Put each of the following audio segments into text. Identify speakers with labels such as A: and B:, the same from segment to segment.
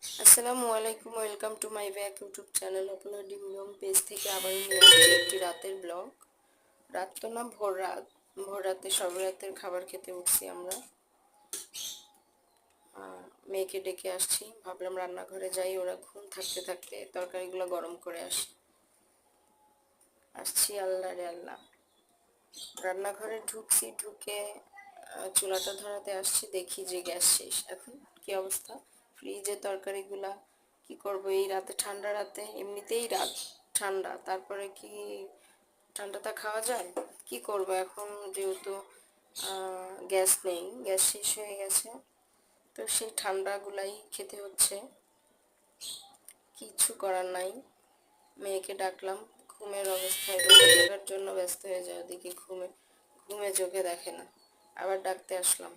A: আসসালামু আলাইকুম, welcome to my back YouTube channel. আপনার ডিমডম পেজ থেকে আবার নিয়ে আসছি একটি রাতের ব্লগ। রাত তো না, ভোর রাত। ভোর রাতে সব রাতের খাবার খেতে উঠছি আমরা। মেয়েকে ডেকে আসছি, ভাবলাম রান্নাঘরে যাই, ওরা ঘুম থাকতে থাকতে তরকারিগুলো গরম করে আসছি। আল্লাহ রে আল্লাহ, রান্নাঘরে ঢুকছি, ঢুকে চুলাটা ধরাতে আসছি, দেখি যে গ্যাস শেষ। এখন কি অবস্থা, ফ্রিজে তরকারিগুলা কি করব এই রাতে, ঠান্ডা রাতে? এমনিতেই রাত ঠান্ডা, তারপরে কি ঠান্ডাটা খাওয়া যায়? কি করব এখন, যেহেতু গ্যাস নেই, গ্যাস শেষ হয়ে গেছে, তো সেই ঠান্ডাগুলাই খেতে হচ্ছে, কিছু করার নাই। মেয়েকে ডাকলাম, ঘুমের অবস্থায়, রোজা থাকার জন্য ব্যস্ত হয়ে যায়, ওদিকে ঘুমে চোখে দেখে না। আবার ডাকতে আসলাম।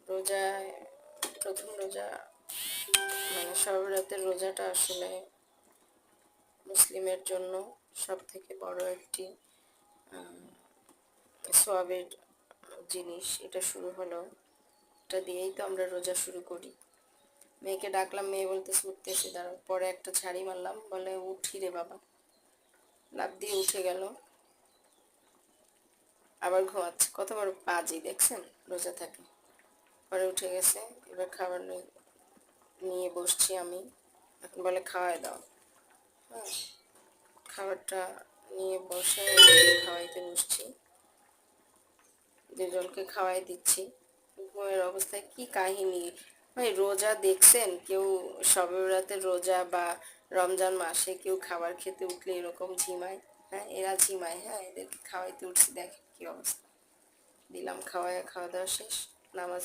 A: রোজায় প্রথম রোজা, মানে সব রাতের রোজাটা আসলে মুসলিমের জন্য সব থেকে বড় একটি সওয়াবের জিনিস। এটা শুরু হলো, এটা দিয়েই তো আমরা রোজা শুরু করি। মেয়েকে ডাকলাম, মেয়ে বলতেছে উঠতেছি, দাঁড়াও। পরে একটা ঝাড়ি মারলাম, বলে উঠি রে বাবা। লাফ দিয়ে উঠে গেল, আবার ঘুমাচ্ছে। কত বড় পাজি দেখছেন, রোজা থাকে। পরে উঠে গেছে, এবার খাবার নিয়ে বসছি আমি। এখন বলে খাওয়াই দাও। হ্যাঁ, খাবারটা নিয়ে বসে খাওয়াইতে বসছি, দুজনকে খাওয়াই দিচ্ছি। ঘুমের অবস্থায় কি কাহিনী ভাই! রোজা দেখছেন কেউ? শবে বরাতের রোজা বা রমজান মাসে কেউ খাবার খেতে উঠলে এরকম ঝিমায়? হ্যাঁ, এরা ঝিমায়। হ্যাঁ, এদেরকে খাওয়াইতে উঠছি, দেখেন কি অবস্থা। দিলাম খাওয়া দাওয়া শেষ, নামাজ